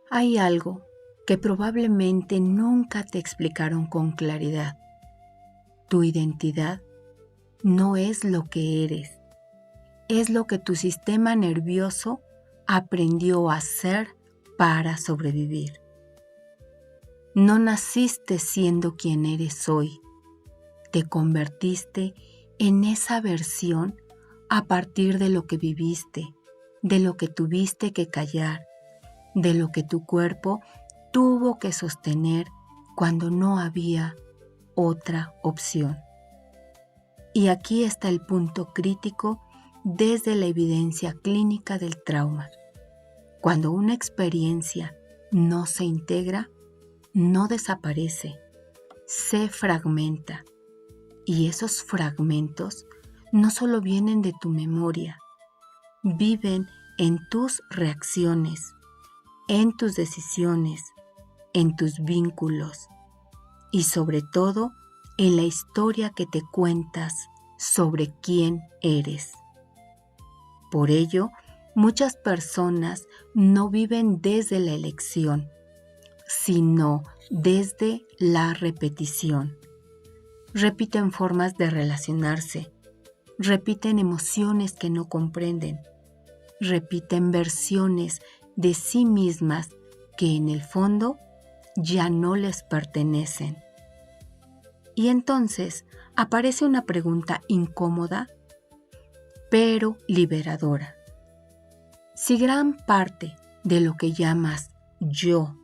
Hay algo que probablemente nunca te explicaron con claridad. Tu identidad no es lo que eres, es lo que tu sistema nervioso aprendió a hacer para sobrevivir. No naciste siendo quien eres hoy, te convertiste en esa versión a partir de lo que viviste, de lo que tuviste que callar, de lo que tu cuerpo tuvo que sostener cuando no había otra opción. Y aquí está el punto crítico desde la evidencia clínica del trauma. Cuando una experiencia no se integra, no desaparece, se fragmenta. Y esos fragmentos no solo vienen de tu memoria, viven en tus reacciones, en tus decisiones, en tus vínculos y sobre todo en la historia que te cuentas sobre quién eres. Por ello, muchas personas no viven desde la elección, sino desde la repetición. Repiten formas de relacionarse, repiten emociones que no comprenden, repiten versiones de sí mismas que en el fondo ya no les pertenecen. Y entonces aparece una pregunta incómoda, pero liberadora. Si gran parte de lo que llamas yo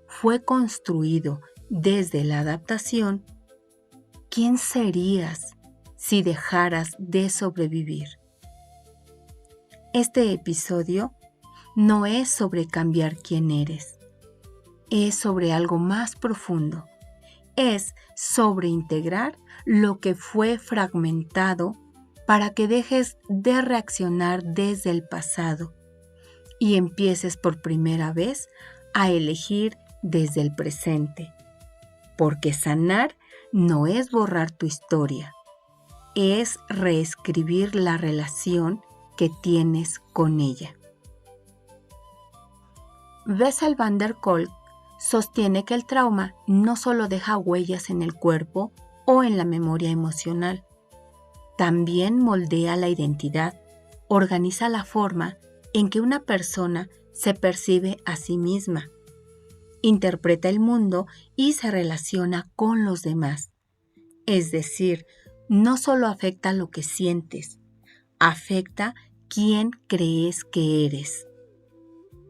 fue construido desde la adaptación, ¿quién serías si dejaras de sobrevivir? Este episodio no es sobre cambiar quién eres, es sobre algo más profundo, es sobre integrar lo que fue fragmentado para que dejes de reaccionar desde el pasado y empieces por primera vez a elegir desde el presente. Porque sanar no es borrar tu historia, es reescribir la relación que tienes con ella. Bessel van der Kolk sostiene que el trauma no solo deja huellas en el cuerpo o en la memoria emocional, también moldea la identidad, organiza la forma en que una persona se percibe a sí misma, interpreta el mundo y se relaciona con los demás. Es decir, no solo afecta lo que sientes, afecta quién crees que eres.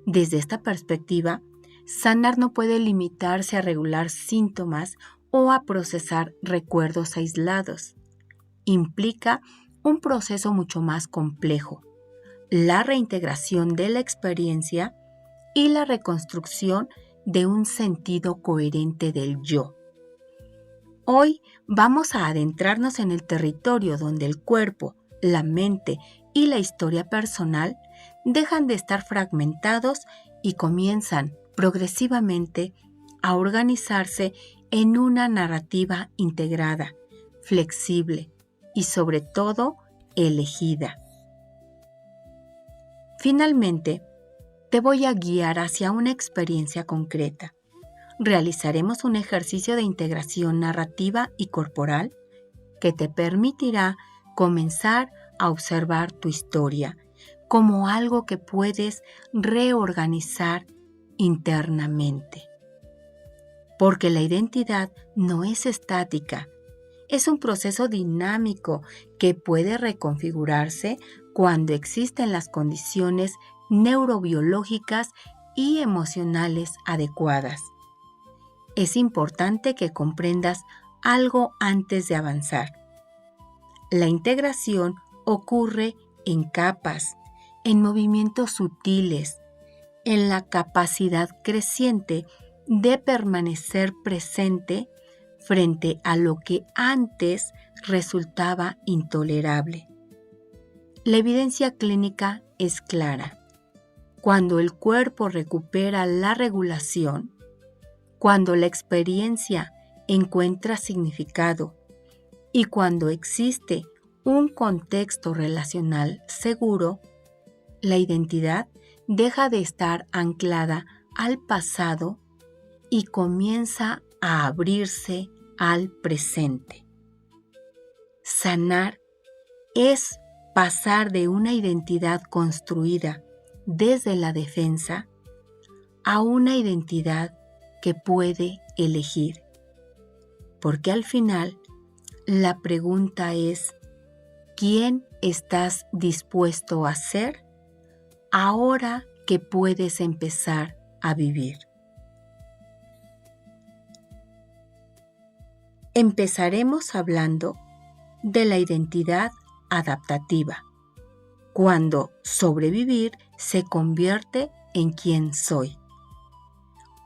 Desde esta perspectiva, sanar no puede limitarse a regular síntomas o a procesar recuerdos aislados. Implica un proceso mucho más complejo, la reintegración de la experiencia y la reconstrucción de un sentido coherente del yo. Hoy vamos a adentrarnos en el territorio donde el cuerpo, la mente y la historia personal dejan de estar fragmentados y comienzan progresivamente a organizarse en una narrativa integrada, flexible y sobre todo elegida. Finalmente, te voy a guiar hacia una experiencia concreta. Realizaremos un ejercicio de integración narrativa y corporal que te permitirá comenzar a observar tu historia como algo que puedes reorganizar internamente. Porque la identidad no es estática, es un proceso dinámico que puede reconfigurarse cuando existen las condiciones neurobiológicas y emocionales adecuadas. Es importante que comprendas algo antes de avanzar. La integración ocurre en capas, en movimientos sutiles, en la capacidad creciente de permanecer presente frente a lo que antes resultaba intolerable. La evidencia clínica es clara. Cuando el cuerpo recupera la regulación, cuando la experiencia encuentra significado y cuando existe un contexto relacional seguro, la identidad deja de estar anclada al pasado y comienza a abrirse al presente. Sanar es pasar de una identidad construida desde la defensa a una identidad que puede elegir. Porque al final la pregunta es, ¿quién estás dispuesto a ser ahora que puedes empezar a vivir? Empezaremos hablando de la identidad adaptativa, cuando sobrevivir se convierte en quién soy.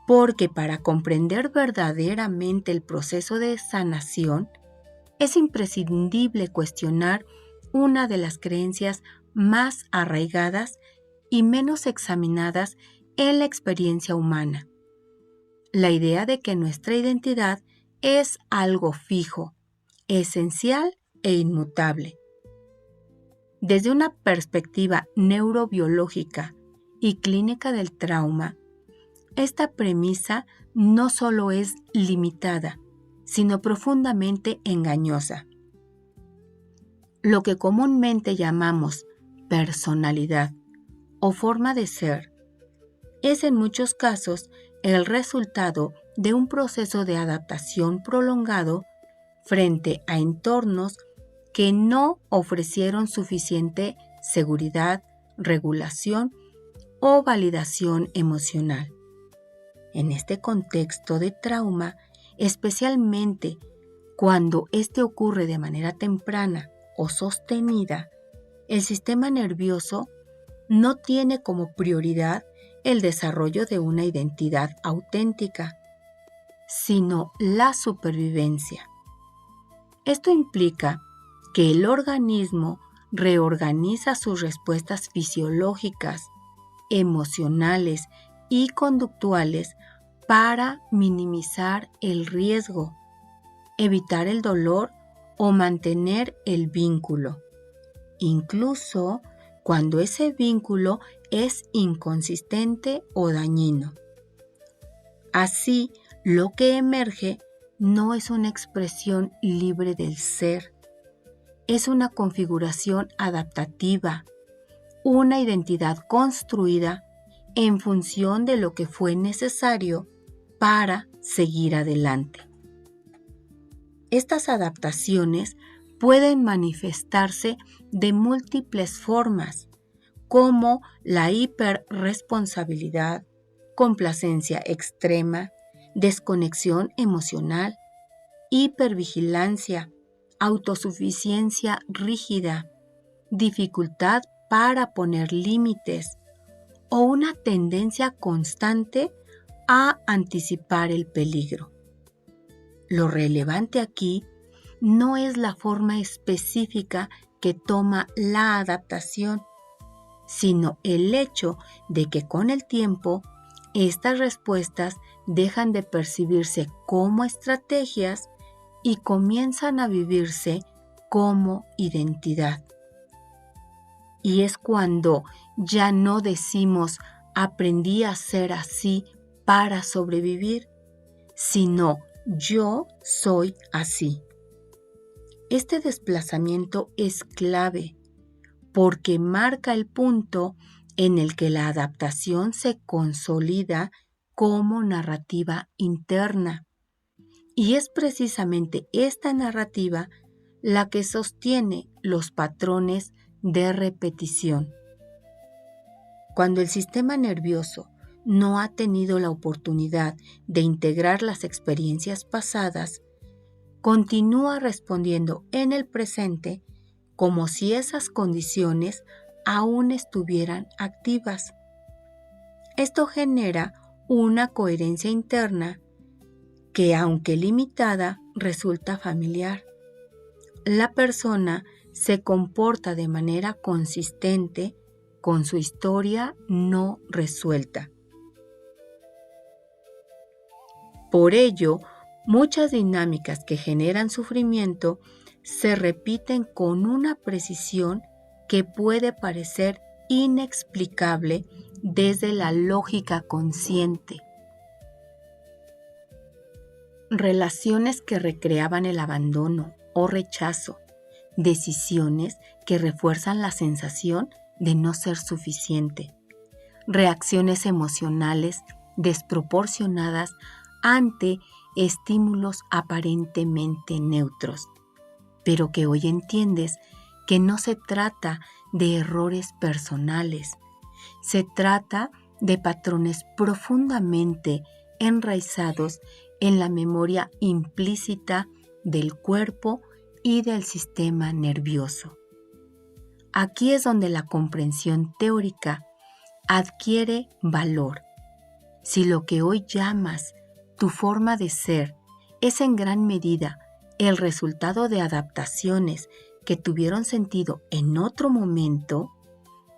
Porque para comprender verdaderamente el proceso de sanación, es imprescindible cuestionar una de las creencias más arraigadas y menos examinadas en la experiencia humana: la idea de que nuestra identidad es algo fijo, esencial e inmutable. Desde una perspectiva neurobiológica y clínica del trauma, esta premisa no solo es limitada, sino profundamente engañosa. Lo que comúnmente llamamos personalidad o forma de ser es en muchos casos el resultado de un proceso de adaptación prolongado frente a entornos que no ofrecieron suficiente seguridad, regulación o validación emocional. En este contexto de trauma, especialmente cuando este ocurre de manera temprana o sostenida, el sistema nervioso no tiene como prioridad el desarrollo de una identidad auténtica, sino la supervivencia. Esto implica que el organismo reorganiza sus respuestas fisiológicas, emocionales y conductuales para minimizar el riesgo, evitar el dolor o mantener el vínculo, incluso cuando ese vínculo es inconsistente o dañino. Así, lo que emerge no es una expresión libre del ser, es una configuración adaptativa, una identidad construida en función de lo que fue necesario para seguir adelante. Estas adaptaciones pueden manifestarse de múltiples formas, como la hiperresponsabilidad, complacencia extrema, desconexión emocional, hipervigilancia, autosuficiencia rígida, dificultad para poner límites o una tendencia constante a anticipar el peligro. Lo relevante aquí no es la forma específica que toma la adaptación, sino el hecho de que con el tiempo estas respuestas dejan de percibirse como estrategias y comienzan a vivirse como identidad. Y es cuando ya no decimos aprendí a ser así para sobrevivir, sino yo soy así. Este desplazamiento es clave porque marca el punto en el que la adaptación se consolida como narrativa interna. Y es precisamente esta narrativa la que sostiene los patrones de repetición. Cuando el sistema nervioso no ha tenido la oportunidad de integrar las experiencias pasadas, continúa respondiendo en el presente como si esas condiciones aún estuvieran activas. Esto genera una coherencia interna que, aunque limitada, resulta familiar. La persona se comporta de manera consistente con su historia no resuelta. Por ello, muchas dinámicas que generan sufrimiento se repiten con una precisión que puede parecer inexplicable desde la lógica consciente. Relaciones que recreaban el abandono o rechazo, decisiones que refuerzan la sensación de no ser suficiente, reacciones emocionales desproporcionadas ante estímulos aparentemente neutros, pero que hoy entiendes que no se trata de errores personales, se trata de patrones profundamente enraizados en la memoria implícita del cuerpo y del sistema nervioso. Aquí es donde la comprensión teórica adquiere valor. Si lo que hoy llamas tu forma de ser es en gran medida el resultado de adaptaciones que tuvieron sentido en otro momento,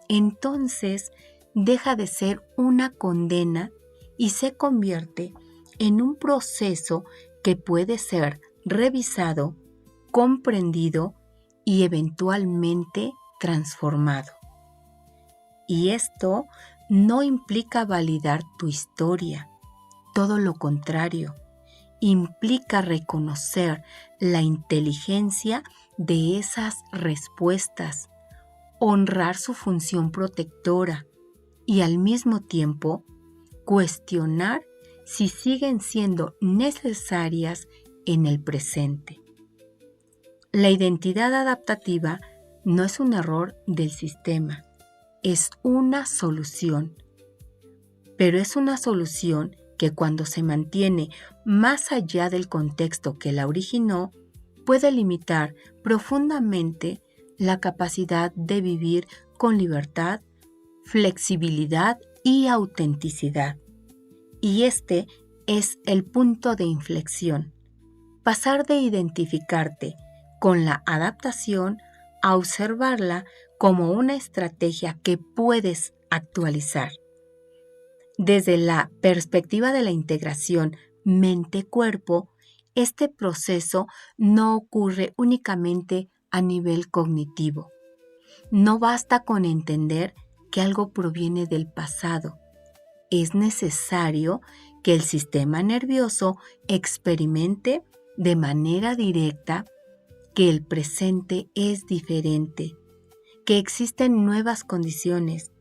entonces deja de ser una condena y se convierte en un proceso que puede ser revisado, comprendido y eventualmente transformado. Y esto no implica validar tu historia, todo lo contrario, implica reconocer la inteligencia de esas respuestas, honrar su función protectora y al mismo tiempo cuestionar si siguen siendo necesarias en el presente. La identidad adaptativa no es un error del sistema, es una solución, pero es una solución que cuando se mantiene más allá del contexto que la originó, puede limitar profundamente la capacidad de vivir con libertad, flexibilidad y autenticidad. Y este es el punto de inflexión. Pasar de identificarte con la adaptación a observarla como una estrategia que puedes actualizar. Desde la perspectiva de la integración mente-cuerpo, este proceso no ocurre únicamente a nivel cognitivo. No basta con entender que algo proviene del pasado. Es necesario que el sistema nervioso experimente de manera directa que el presente es diferente, que existen nuevas condiciones,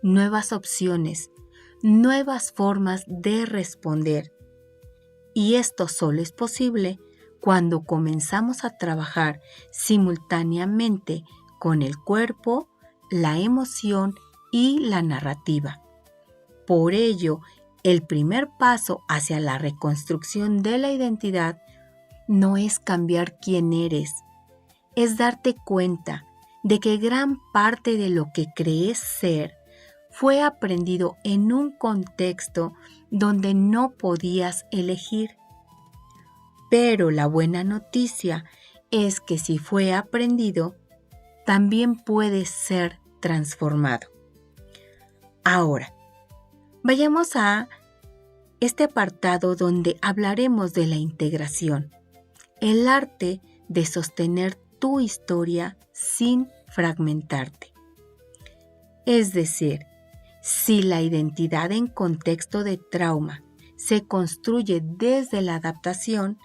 nuevas opciones, nuevas formas de responder. Y esto solo es posible cuando comenzamos a trabajar simultáneamente con el cuerpo, la emoción y la narrativa. Por ello, el primer paso hacia la reconstrucción de la identidad no es cambiar quién eres, es darte cuenta de que gran parte de lo que crees ser fue aprendido en un contexto donde no podías elegir. Pero la buena noticia es que si fue aprendido, también puede ser transformado. Ahora, vayamos a este apartado donde hablaremos de la integración, el arte de sostener tu historia sin fragmentarte. Es decir, si la identidad en contexto de trauma se construye desde la adaptación,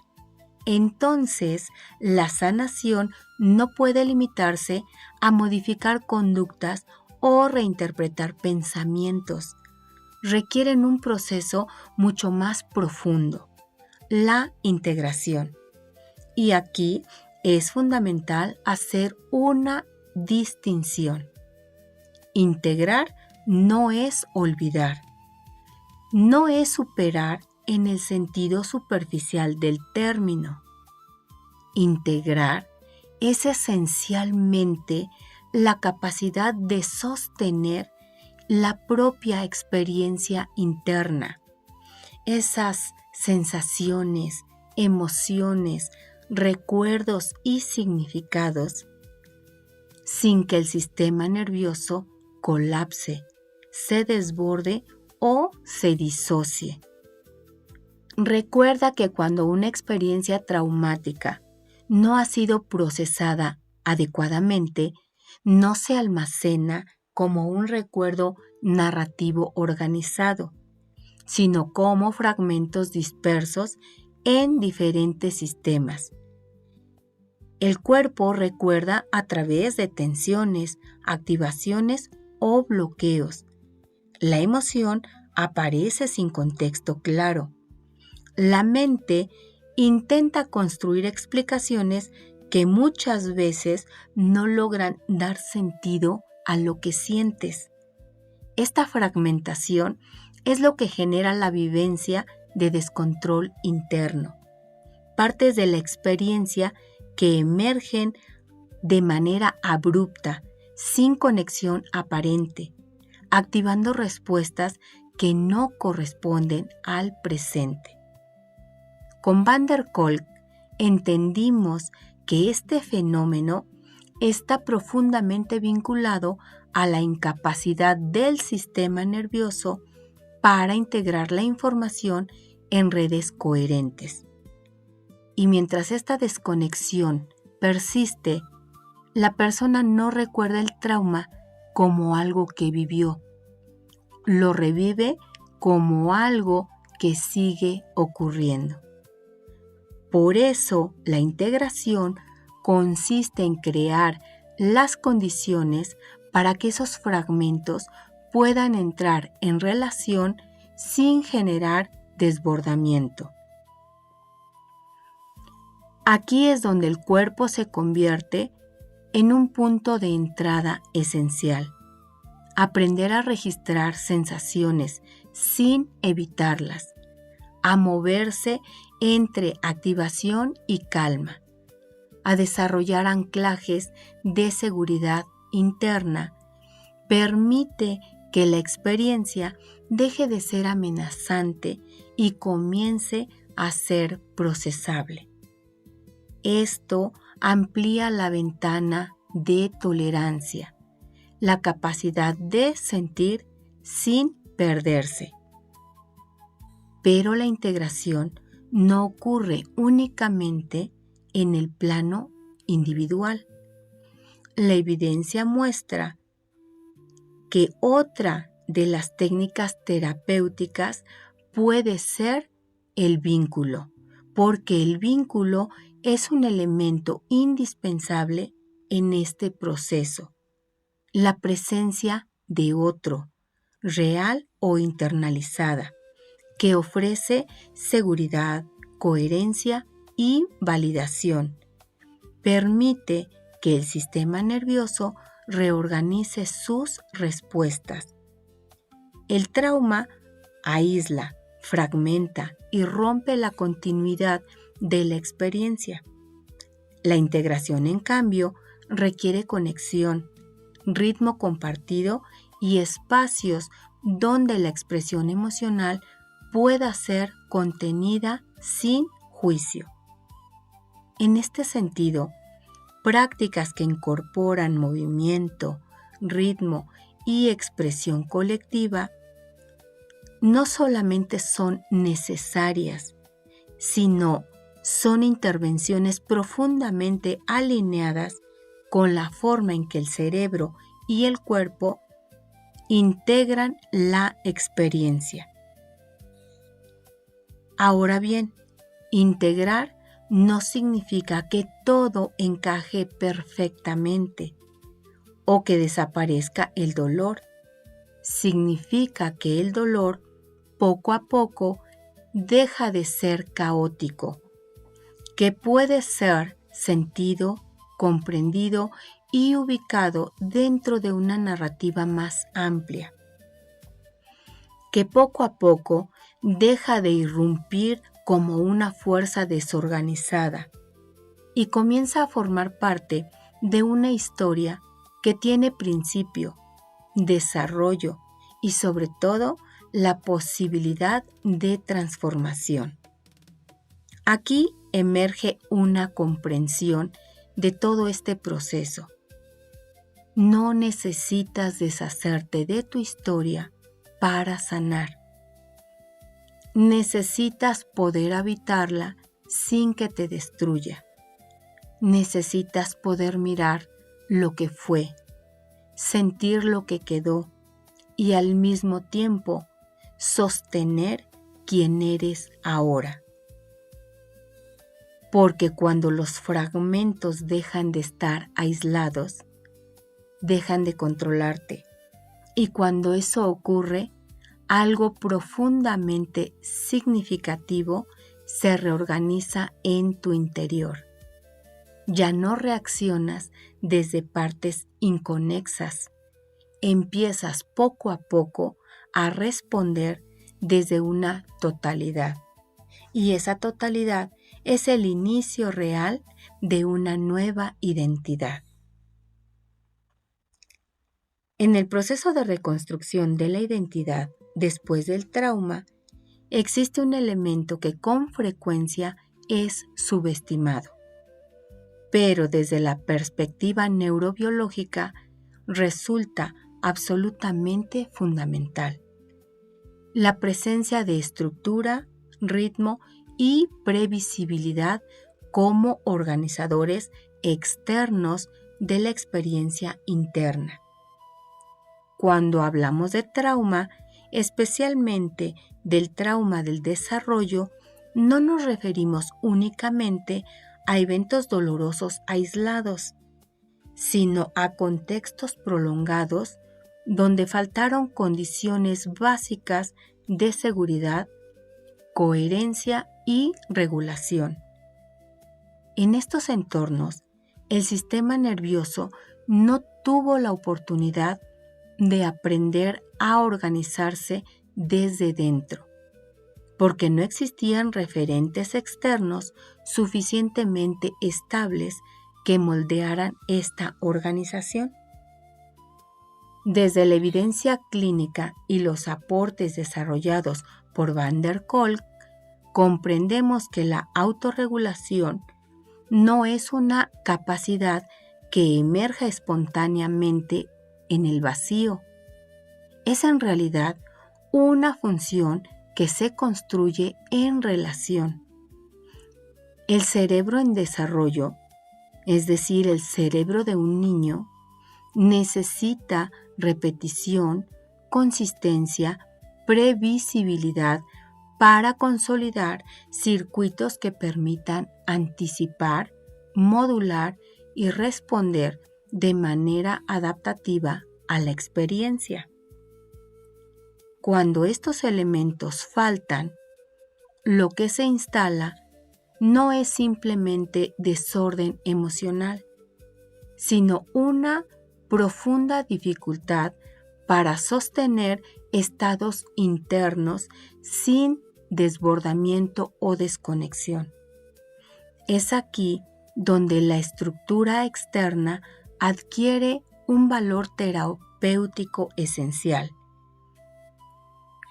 entonces la sanación no puede limitarse a modificar conductas o reinterpretar pensamientos. Requieren un proceso mucho más profundo, la integración. Y aquí es fundamental hacer una distinción. Integrar no es olvidar, no es superar en el sentido superficial del término. Integrar es esencialmente la capacidad de sostener la propia experiencia interna, esas sensaciones, emociones, recuerdos y significados, sin que el sistema nervioso colapse, se desborde o se disocie. Recuerda que cuando una experiencia traumática no ha sido procesada adecuadamente, no se almacena como un recuerdo narrativo organizado, sino como fragmentos dispersos en diferentes sistemas. El cuerpo recuerda a través de tensiones, activaciones o bloqueos. La emoción aparece sin contexto claro. La mente intenta construir explicaciones que muchas veces no logran dar sentido a lo que sientes. Esta fragmentación es lo que genera la vivencia de descontrol interno. Partes de la experiencia que emergen de manera abrupta, sin conexión aparente, activando respuestas que no corresponden al presente. Con Van der Kolk entendimos que este fenómeno está profundamente vinculado a la incapacidad del sistema nervioso para integrar la información en redes coherentes. Y mientras esta desconexión persiste, la persona no recuerda el trauma como algo que vivió, lo revive como algo que sigue ocurriendo. Por eso, la integración consiste en crear las condiciones para que esos fragmentos puedan entrar en relación sin generar desbordamiento. Aquí es donde el cuerpo se convierte en un punto de entrada esencial. Aprender a registrar sensaciones sin evitarlas, a moverse entre activación y calma, a desarrollar anclajes de seguridad interna, permite que la experiencia deje de ser amenazante y comience a ser procesable. Esto amplía la ventana de tolerancia, la capacidad de sentir sin perderse. Pero la integración no ocurre únicamente en el plano individual. La evidencia muestra que otra de las técnicas terapéuticas puede ser el vínculo, porque el vínculo es un elemento indispensable en este proceso. La presencia de otro, real o internalizada, que ofrece seguridad, coherencia y validación. Permite que el sistema nervioso reorganice sus respuestas. El trauma aísla, fragmenta y rompe la continuidad de la experiencia. La integración, en cambio, requiere conexión, ritmo compartido y espacios donde la expresión emocional pueda ser contenida sin juicio. En este sentido, prácticas que incorporan movimiento, ritmo y expresión colectiva no solamente son necesarias, sino son intervenciones profundamente alineadas con la forma en que el cerebro y el cuerpo integran la experiencia. Ahora bien, integrar no significa que todo encaje perfectamente o que desaparezca el dolor. Significa que el dolor, poco a poco, deja de ser caótico, que puede ser sentido, comprendido y ubicado dentro de una narrativa más amplia, que poco a poco deja de irrumpir como una fuerza desorganizada y comienza a formar parte de una historia que tiene principio, desarrollo y sobre todo la posibilidad de transformación. Aquí emerge una comprensión de todo este proceso. No necesitas deshacerte de tu historia para sanar. Necesitas poder habitarla sin que te destruya. Necesitas poder mirar lo que fue, sentir lo que quedó y al mismo tiempo sostener quién eres ahora. Porque cuando los fragmentos dejan de estar aislados, dejan de controlarte. Y cuando eso ocurre, algo profundamente significativo se reorganiza en tu interior. Ya no reaccionas desde partes inconexas. Empiezas poco a poco a responder desde una totalidad. Y esa totalidad es el inicio real de una nueva identidad. En el proceso de reconstrucción de la identidad después del trauma, existe un elemento que con frecuencia es subestimado, pero desde la perspectiva neurobiológica resulta absolutamente fundamental: la presencia de estructura, ritmo y previsibilidad como organizadores externos de la experiencia interna. Cuando hablamos de trauma, especialmente del trauma del desarrollo, no nos referimos únicamente a eventos dolorosos aislados, sino a contextos prolongados donde faltaron condiciones básicas de seguridad, coherencia y regulación. En estos entornos, el sistema nervioso no tuvo la oportunidad de aprender a organizarse desde dentro, porque no existían referentes externos suficientemente estables que moldearan esta organización. Desde la evidencia clínica y los aportes desarrollados por Van der Kolk, comprendemos que la autorregulación no es una capacidad que emerja espontáneamente en el vacío. Es en realidad una función que se construye en relación. El cerebro en desarrollo, es decir, el cerebro de un niño, necesita repetición, consistencia, previsibilidad para consolidar circuitos que permitan anticipar, modular y responder de manera adaptativa a la experiencia. Cuando estos elementos faltan, lo que se instala no es simplemente desorden emocional, sino una profunda dificultad para sostener estados internos sin desbordamiento o desconexión. Es aquí donde la estructura externa adquiere un valor terapéutico esencial,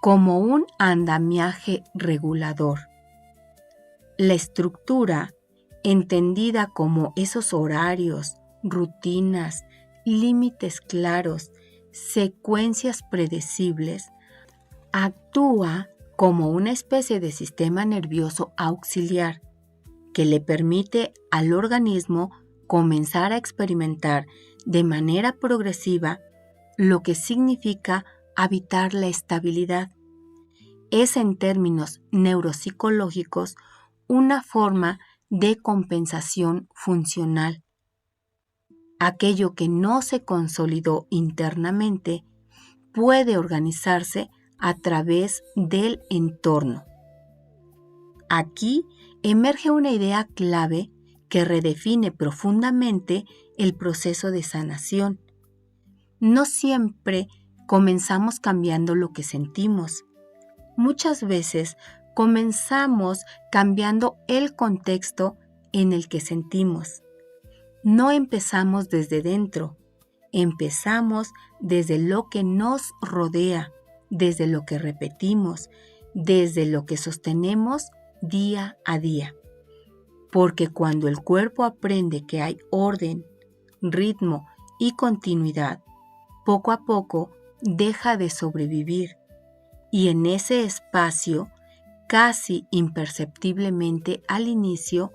como un andamiaje regulador. La estructura, entendida como esos horarios, rutinas, límites claros, secuencias predecibles, actúa como una especie de sistema nervioso auxiliar que le permite al organismo comenzar a experimentar de manera progresiva lo que significa habitar la estabilidad. Es, en términos neuropsicológicos, una forma de compensación funcional. Aquello que no se consolidó internamente puede organizarse a través del entorno. Aquí emerge una idea clave que redefine profundamente el proceso de sanación. No siempre comenzamos cambiando lo que sentimos. Muchas veces comenzamos cambiando el contexto en el que sentimos. No empezamos desde dentro, empezamos desde lo que nos rodea, desde lo que repetimos, desde lo que sostenemos día a día. Porque cuando el cuerpo aprende que hay orden, ritmo y continuidad, poco a poco deja de sobrevivir y en ese espacio, casi imperceptiblemente al inicio,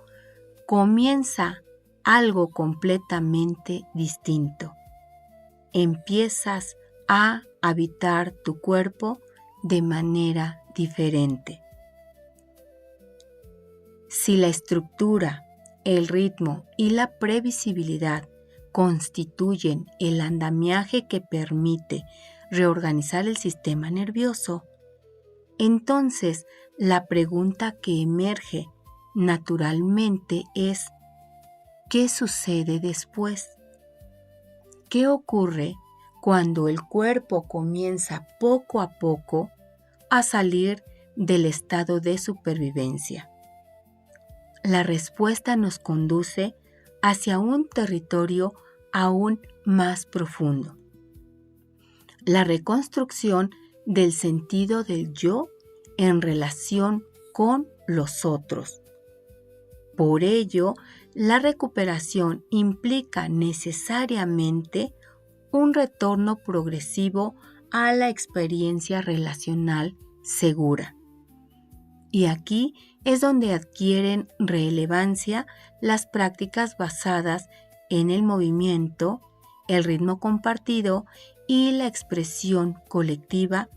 comienza algo completamente distinto. Empiezas a habitar tu cuerpo de manera diferente. Si la estructura, el ritmo y la previsibilidad constituyen el andamiaje que permite reorganizar el sistema nervioso, entonces la pregunta que emerge naturalmente es: ¿qué sucede después? ¿Qué ocurre cuando el cuerpo comienza poco a poco a salir del estado de supervivencia? La respuesta nos conduce hacia un territorio aún más profundo: la reconstrucción del sentido del yo en relación con los otros. Por ello, la recuperación implica necesariamente un retorno progresivo a la experiencia relacional segura. Y aquí es donde adquieren relevancia las prácticas basadas en el movimiento, el ritmo compartido y la expresión colectiva,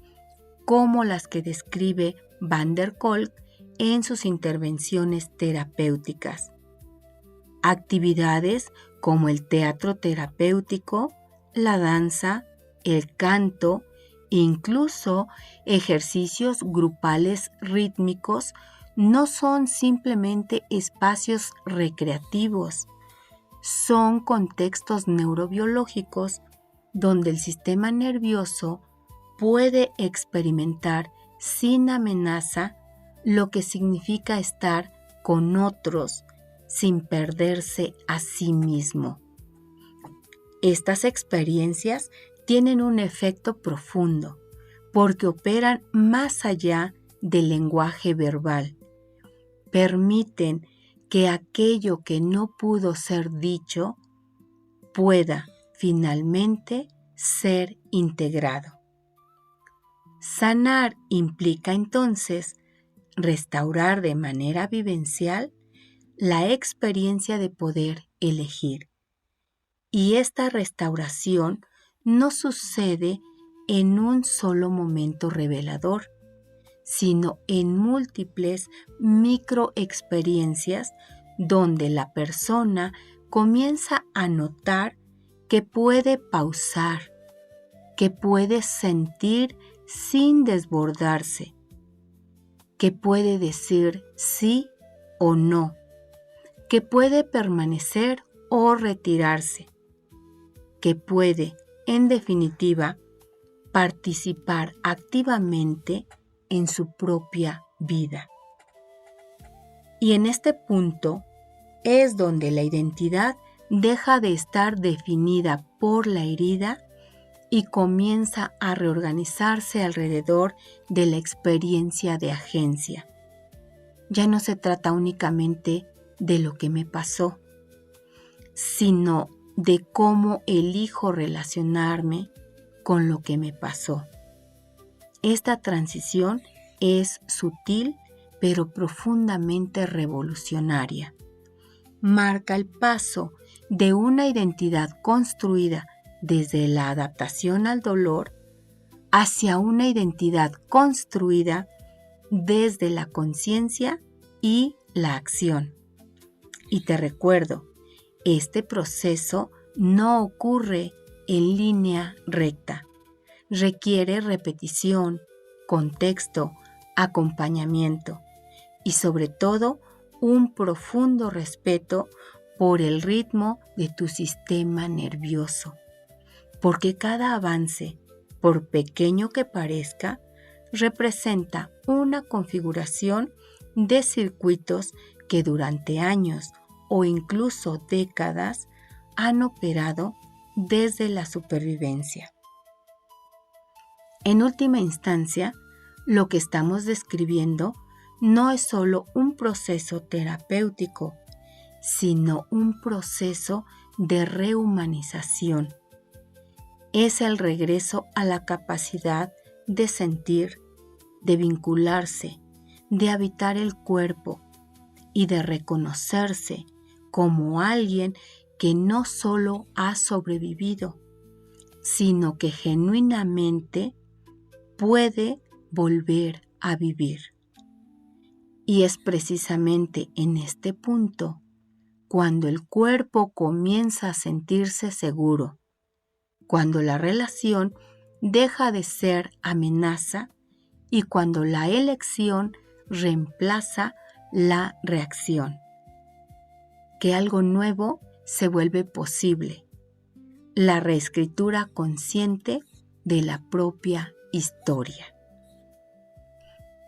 como las que describe Van der Kolk en sus intervenciones terapéuticas. Actividades como el teatro terapéutico, la danza, el canto, incluso ejercicios grupales rítmicos no son simplemente espacios recreativos, son contextos neurobiológicos donde el sistema nervioso puede experimentar sin amenaza lo que significa estar con otros sin perderse a sí mismo. Estas experiencias tienen un efecto profundo porque operan más allá del lenguaje verbal. Permiten que aquello que no pudo ser dicho pueda finalmente ser integrado. Sanar implica entonces restaurar de manera vivencial la experiencia de poder elegir. Y esta restauración no sucede en un solo momento revelador, sino en múltiples microexperiencias donde la persona comienza a notar que puede pausar, que puede sentir sin desbordarse, que puede decir sí o no, que puede permanecer o retirarse, que puede, en definitiva, participar activamente en su propia vida. Y en este punto es donde la identidad deja de estar definida por la herida y comienza a reorganizarse alrededor de la experiencia de agencia. Ya no se trata únicamente de lo que me pasó, sino de cómo elijo relacionarme con lo que me pasó. Esta transición es sutil pero profundamente revolucionaria. Marca el paso de una identidad construida desde la adaptación al dolor hacia una identidad construida desde la conciencia y la acción. Y te recuerdo, este proceso no ocurre en línea recta. Requiere repetición, contexto, acompañamiento y sobre todo un profundo respeto por el ritmo de tu sistema nervioso. Porque cada avance, por pequeño que parezca, representa una configuración de circuitos que durante años o incluso décadas han operado desde la supervivencia. En última instancia, lo que estamos describiendo no es solo un proceso terapéutico, sino un proceso de rehumanización. Es el regreso a la capacidad de sentir, de vincularse, de habitar el cuerpo y de reconocerse como alguien que no solo ha sobrevivido, sino que genuinamente puede volver a vivir. Y es precisamente en este punto cuando el cuerpo comienza a sentirse seguro, cuando la relación deja de ser amenaza y cuando la elección reemplaza la reacción, que algo nuevo se vuelve posible, la reescritura consciente de la propia historia.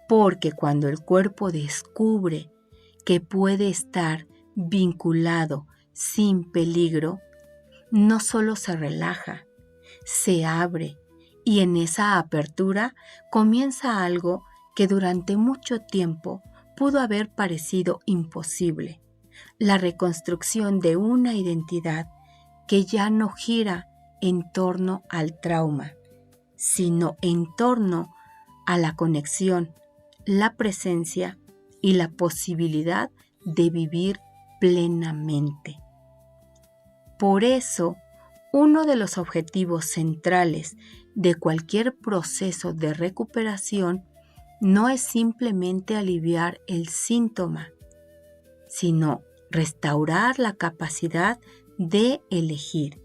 Porque cuando el cuerpo descubre que puede estar vinculado sin peligro, no solo se relaja, se abre y en esa apertura comienza algo que durante mucho tiempo pudo haber parecido imposible, la reconstrucción de una identidad que ya no gira en torno al trauma, sino en torno a la conexión, la presencia y la posibilidad de vivir plenamente. Por eso, uno de los objetivos centrales de cualquier proceso de recuperación no es simplemente aliviar el síntoma, sino restaurar la capacidad de elegir.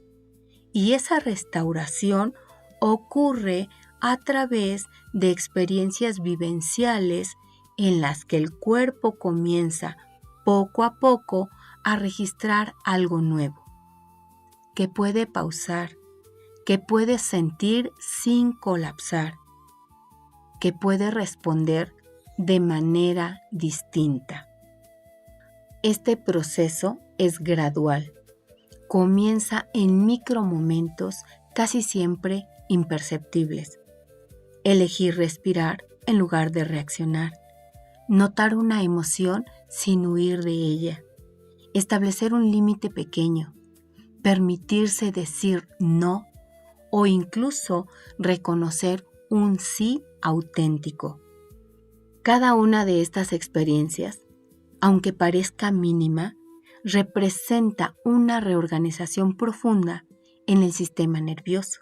Y esa restauración ocurre a través de experiencias vivenciales en las que el cuerpo comienza poco a poco a registrar algo nuevo, que puede pausar, que puede sentir sin colapsar, que puede responder de manera distinta. Este proceso es gradual, comienza en micromomentos casi siempre imperceptibles. Elegir respirar en lugar de reaccionar, notar una emoción sin huir de ella, establecer un límite pequeño, permitirse decir no o incluso reconocer un sí auténtico. Cada una de estas experiencias, aunque parezca mínima, representa una reorganización profunda en el sistema nervioso.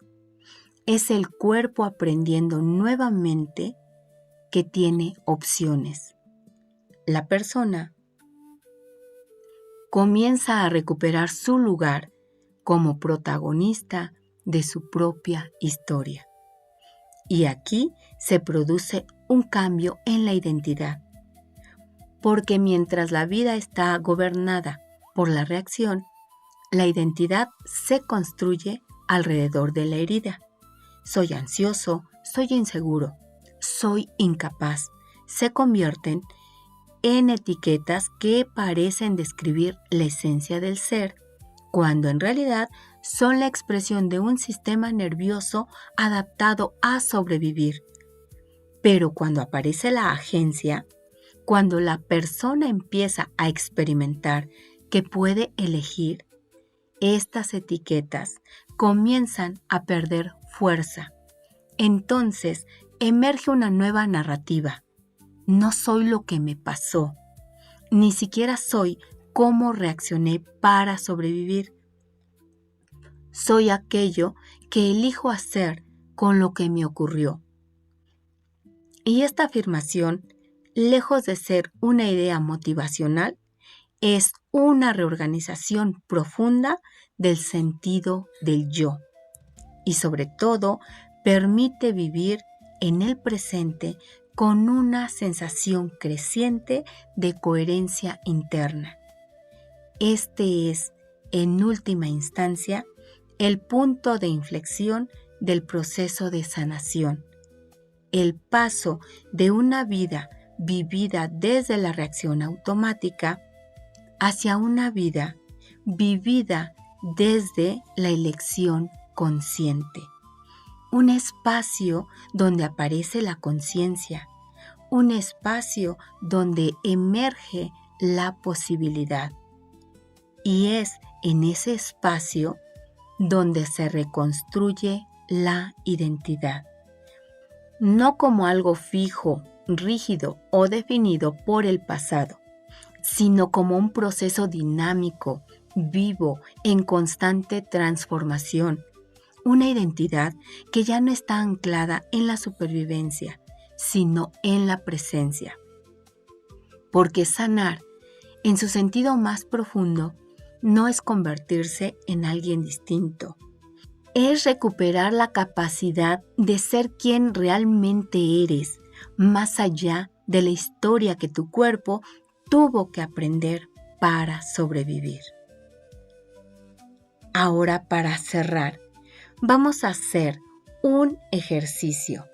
Es el cuerpo aprendiendo nuevamente que tiene opciones. La persona comienza a recuperar su lugar como protagonista de su propia historia. Y aquí se produce un cambio en la identidad, porque mientras la vida está gobernada por la reacción, la identidad se construye alrededor de la herida. Soy ansioso, soy inseguro, soy incapaz. Se convierten en etiquetas que parecen describir la esencia del ser, cuando en realidad son la expresión de un sistema nervioso adaptado a sobrevivir. Pero cuando aparece la agencia, cuando la persona empieza a experimentar que puede elegir, estas etiquetas comienzan a perder fuerza. Entonces emerge una nueva narrativa. No soy lo que me pasó, ni siquiera soy cómo reaccioné para sobrevivir. Soy aquello que elijo hacer con lo que me ocurrió. Y esta afirmación, lejos de ser una idea motivacional, es una reorganización profunda del sentido del yo y sobre todo permite vivir en el presente con una sensación creciente de coherencia interna. Este es, en última instancia, el punto de inflexión del proceso de sanación, el paso de una vida vivida desde la reacción automática hacia una vida vivida desde la elección consciente. Un espacio donde aparece la conciencia, un espacio donde emerge la posibilidad. Y es en ese espacio donde se reconstruye la identidad. No como algo fijo, rígido o definido por el pasado, sino como un proceso dinámico, vivo, en constante transformación, una identidad que ya no está anclada en la supervivencia, sino en la presencia. Porque sanar, en su sentido más profundo, no es convertirse en alguien distinto. Es recuperar la capacidad de ser quien realmente eres, más allá de la historia que tu cuerpo tuvo que aprender para sobrevivir. Ahora, para cerrar, vamos a hacer un ejercicio.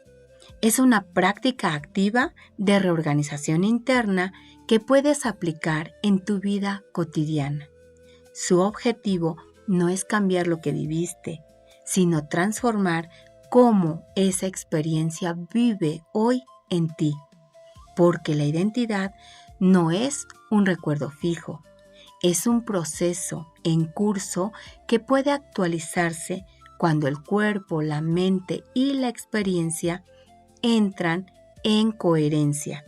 Es una práctica activa de reorganización interna que puedes aplicar en tu vida cotidiana. Su objetivo no es cambiar lo que viviste, sino transformar cómo esa experiencia vive hoy en ti. Porque la identidad no es un recuerdo fijo, es un proceso en curso que puede actualizarse cuando el cuerpo, la mente y la experiencia entran en coherencia.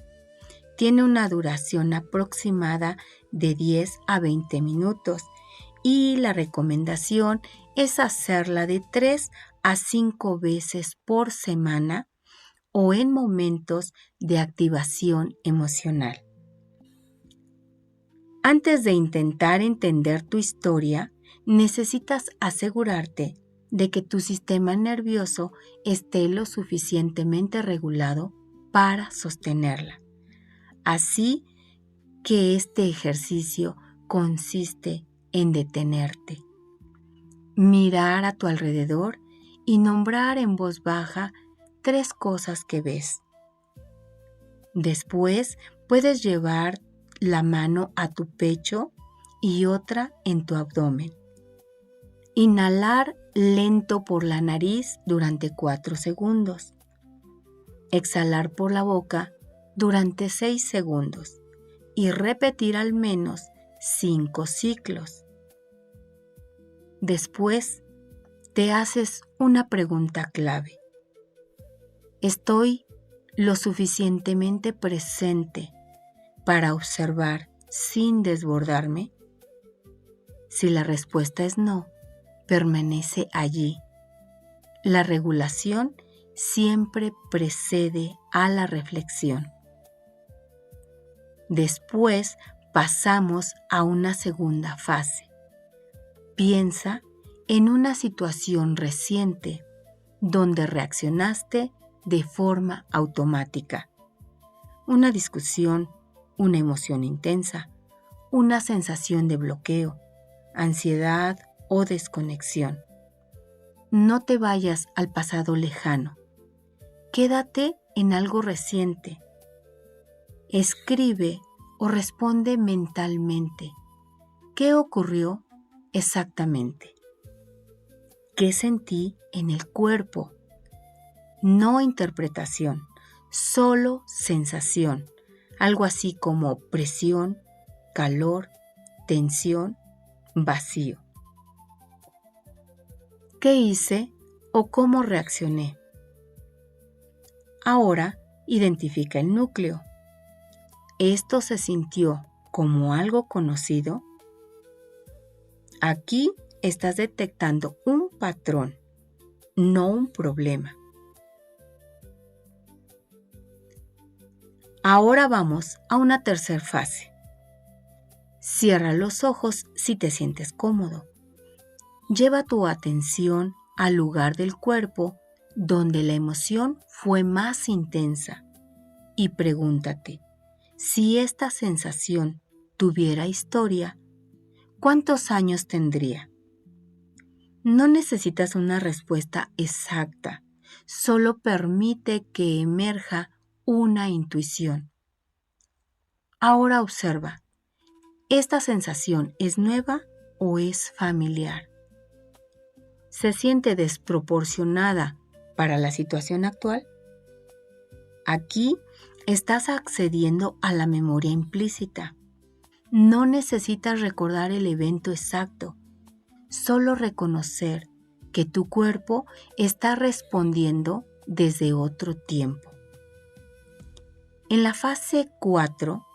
Tiene una duración aproximada de 10 a 20 minutos y la recomendación es hacerla de 3 a 5 veces por semana o en momentos de activación emocional. Antes de intentar entender tu historia, necesitas asegurarte de que tu sistema nervioso esté lo suficientemente regulado para sostenerla. Así que este ejercicio consiste en detenerte, mirar a tu alrededor y nombrar en voz baja 3 cosas que ves. Después puedes llevar la mano a tu pecho y otra en tu abdomen. Inhalar lento por la nariz durante 4 segundos. Exhalar por la boca durante 6 segundos y repetir al menos 5 ciclos. Después te haces una pregunta clave. ¿Estoy lo suficientemente presente para observar sin desbordarme? Si la respuesta es no, permanece allí. La regulación siempre precede a la reflexión. Después pasamos a una segunda fase. Piensa en una situación reciente donde reaccionaste de forma automática. Una discusión, una emoción intensa, una sensación de bloqueo, ansiedad o desconexión. No te vayas al pasado lejano. Quédate en algo reciente. Escribe o responde mentalmente. ¿Qué ocurrió exactamente? ¿Qué sentí en el cuerpo? No interpretación, solo sensación. Algo así como presión, calor, tensión, vacío. ¿Qué hice o cómo reaccioné? Ahora identifica el núcleo. ¿Esto se sintió como algo conocido? Aquí estás detectando un patrón, no un problema. Ahora vamos a una tercera fase. Cierra los ojos si te sientes cómodo. Lleva tu atención al lugar del cuerpo donde la emoción fue más intensa y pregúntate, si esta sensación tuviera historia, ¿cuántos años tendría? No necesitas una respuesta exacta, solo permite que emerja una intuición. Ahora observa, ¿esta sensación es nueva o es familiar? ¿Se siente desproporcionada para la situación actual? Aquí estás accediendo a la memoria implícita. No necesitas recordar el evento exacto, solo reconocer que tu cuerpo está respondiendo desde otro tiempo. En la fase 4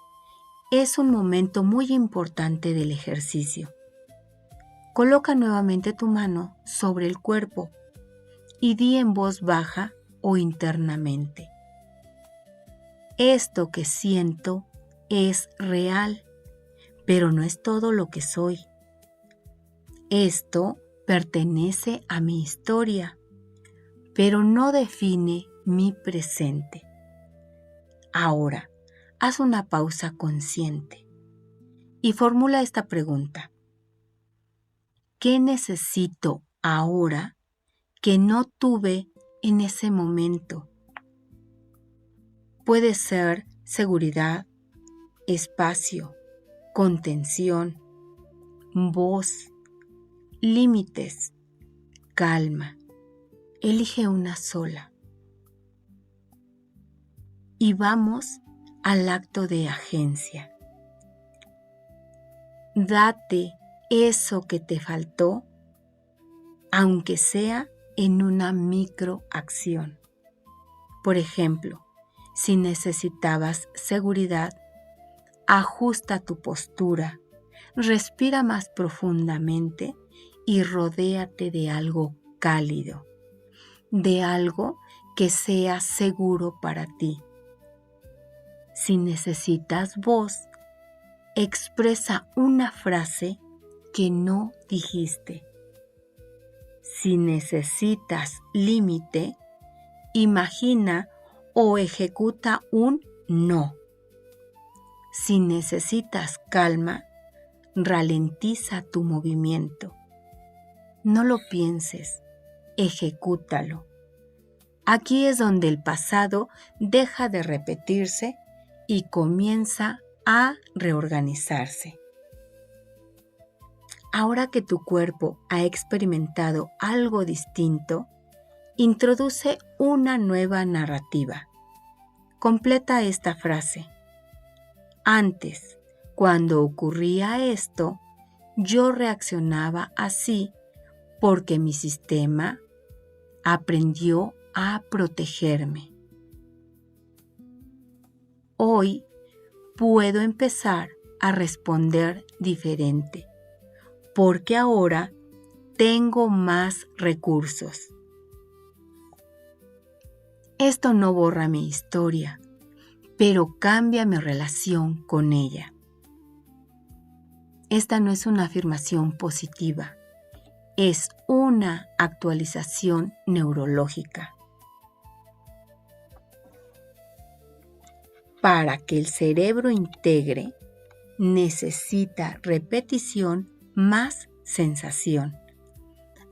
es un momento muy importante del ejercicio. Coloca nuevamente tu mano sobre el cuerpo y di en voz baja o internamente: esto que siento es real, pero no es todo lo que soy. Esto pertenece a mi historia, pero no define mi presente. Ahora, haz una pausa consciente y formula esta pregunta: ¿qué necesito ahora que no tuve en ese momento? Puede ser seguridad, espacio, contención, voz, límites, calma. Elige una sola. Y vamos al acto de agencia. Date eso que te faltó, aunque sea en una microacción. Por ejemplo, si necesitabas seguridad, ajusta tu postura, respira más profundamente y rodéate de algo cálido, de algo que sea seguro para ti. Si necesitas voz, expresa una frase que no dijiste. Si necesitas límite, imagina o ejecuta un no. Si necesitas calma, ralentiza tu movimiento. No lo pienses, ejecútalo. Aquí es donde el pasado deja de repetirse y comienza a reorganizarse. Ahora que tu cuerpo ha experimentado algo distinto, introduce una nueva narrativa. Completa esta frase: antes, cuando ocurría esto, yo reaccionaba así porque mi sistema aprendió a protegerme. Hoy puedo empezar a responder diferente, porque ahora tengo más recursos. Esto no borra mi historia, pero cambia mi relación con ella. Esta no es una afirmación positiva, es una actualización neurológica. Para que el cerebro integre, necesita repetición más sensación.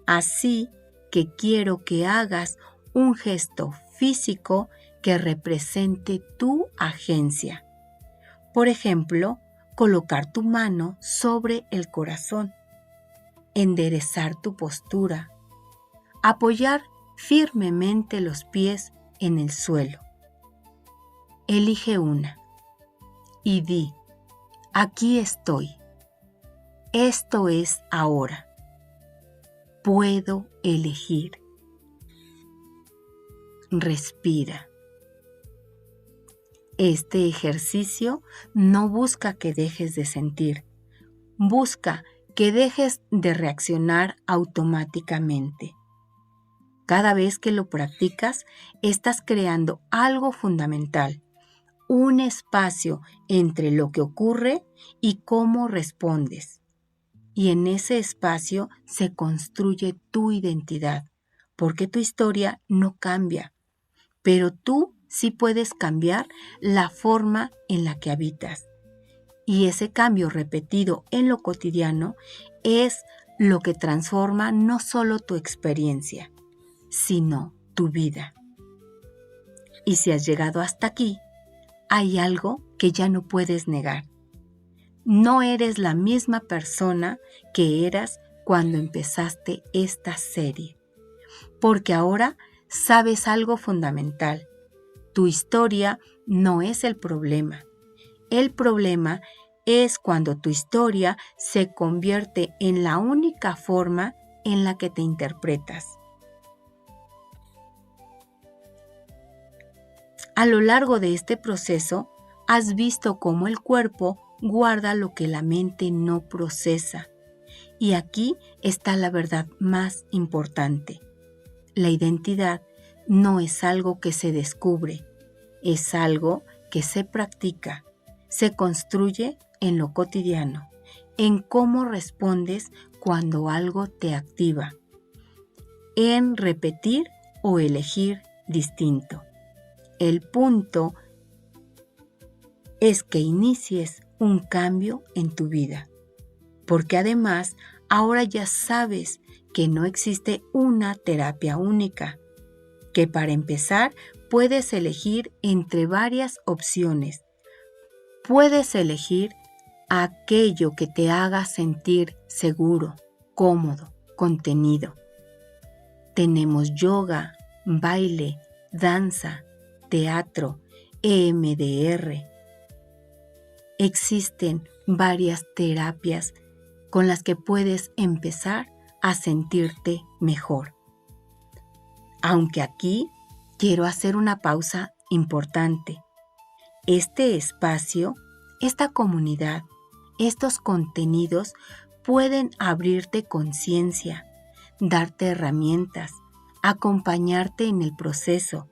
Así que quiero que hagas un gesto físico que represente tu agencia. Por ejemplo, colocar tu mano sobre el corazón, enderezar tu postura, apoyar firmemente los pies en el suelo. Elige una y di: aquí estoy. Esto es ahora. Puedo elegir. Respira. Este ejercicio no busca que dejes de sentir, busca que dejes de reaccionar automáticamente. Cada vez que lo practicas, estás creando algo fundamental, un espacio entre lo que ocurre y cómo respondes. Y en ese espacio se construye tu identidad, porque tu historia no cambia, pero tú sí puedes cambiar la forma en la que habitas. Y ese cambio repetido en lo cotidiano es lo que transforma no solo tu experiencia, sino tu vida. Y si has llegado hasta aquí, hay algo que ya no puedes negar. No eres la misma persona que eras cuando empezaste esta serie, porque ahora sabes algo fundamental. Tu historia no es el problema. El problema es cuando tu historia se convierte en la única forma en la que te interpretas. A lo largo de este proceso, has visto cómo el cuerpo guarda lo que la mente no procesa. Y aquí está la verdad más importante. La identidad no es algo que se descubre, es algo que se practica, se construye en lo cotidiano, en cómo respondes cuando algo te activa, en repetir o elegir distinto. El punto es que inicies un cambio en tu vida, porque además ahora ya sabes que no existe una terapia única, que para empezar puedes elegir entre varias opciones. Puedes elegir aquello que te haga sentir seguro, cómodo, contenido. Tenemos yoga, baile, danza, teatro, EMDR. Existen varias terapias con las que puedes empezar a sentirte mejor. Aunque aquí quiero hacer una pausa importante. Este espacio, esta comunidad, estos contenidos pueden abrirte conciencia, darte herramientas, acompañarte en el proceso,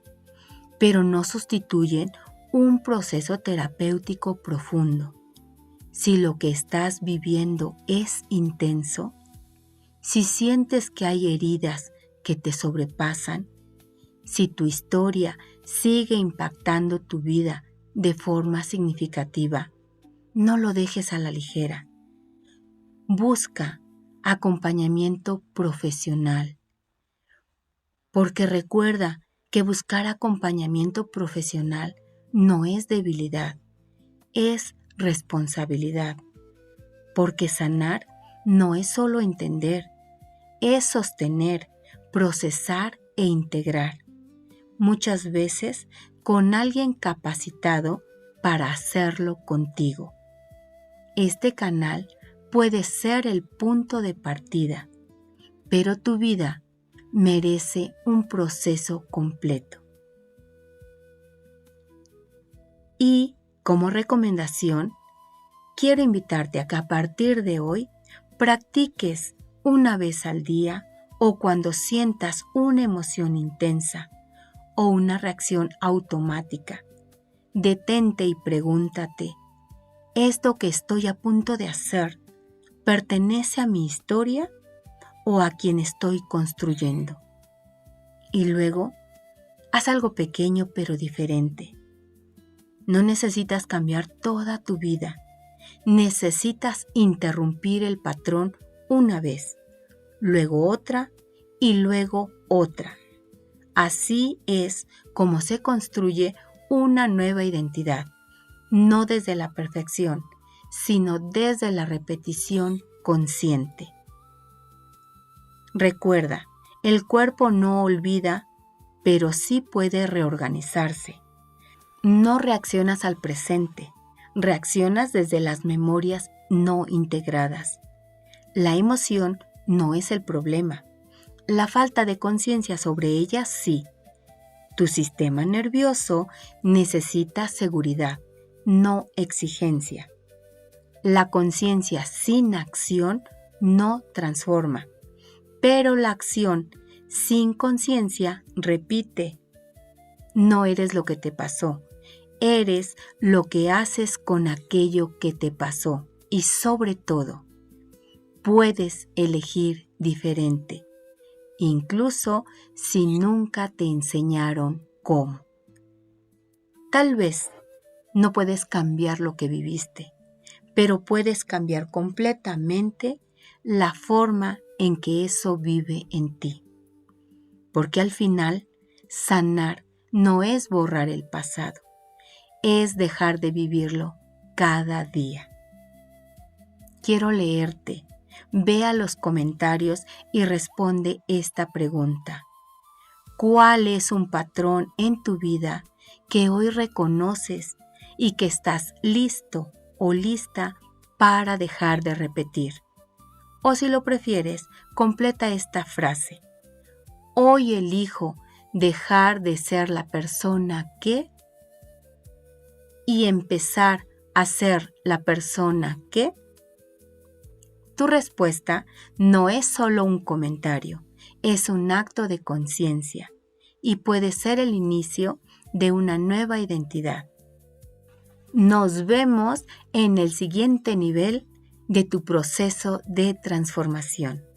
pero no sustituyen un proceso terapéutico profundo. Si lo que estás viviendo es intenso, si sientes que hay heridas que te sobrepasan, si tu historia sigue impactando tu vida de forma significativa, no lo dejes a la ligera. Busca acompañamiento profesional, porque recuerda que buscar acompañamiento profesional no es debilidad, es responsabilidad, porque sanar no es solo entender, es sostener, procesar e integrar, muchas veces con alguien capacitado para hacerlo contigo. Este canal puede ser el punto de partida, pero tu vida merece un proceso completo. Y como recomendación, quiero invitarte a que a partir de hoy practiques una vez al día o cuando sientas una emoción intensa o una reacción automática. Detente y pregúntate, ¿esto que estoy a punto de hacer pertenece a mi historia o a quien estoy construyendo? Y luego, haz algo pequeño pero diferente. No necesitas cambiar toda tu vida. Necesitas interrumpir el patrón una vez, luego otra y luego otra. Así es como se construye una nueva identidad, no desde la perfección, sino desde la repetición consciente. Recuerda, el cuerpo no olvida, pero sí puede reorganizarse. No reaccionas al presente, reaccionas desde las memorias no integradas. La emoción no es el problema. La falta de conciencia sobre ella sí. Tu sistema nervioso necesita seguridad, no exigencia. La conciencia sin acción no transforma, pero la acción sin conciencia repite. No eres lo que te pasó, eres lo que haces con aquello que te pasó y sobre todo, puedes elegir diferente, incluso si nunca te enseñaron cómo. Tal vez no puedes cambiar lo que viviste, pero puedes cambiar completamente la forma en que eso vive en ti. Porque al final, sanar no es borrar el pasado, es dejar de vivirlo cada día. Quiero leerte. Ve a los comentarios y responde esta pregunta. ¿Cuál es un patrón en tu vida que hoy reconoces y que estás listo o lista para dejar de repetir? O si lo prefieres, completa esta frase. Hoy elijo dejar de ser la persona que y empezar a ser la persona que. Tu respuesta no es solo un comentario, Es un acto de conciencia y puede ser el inicio de una nueva identidad. Nos vemos en el siguiente nivel de tu proceso de transformación.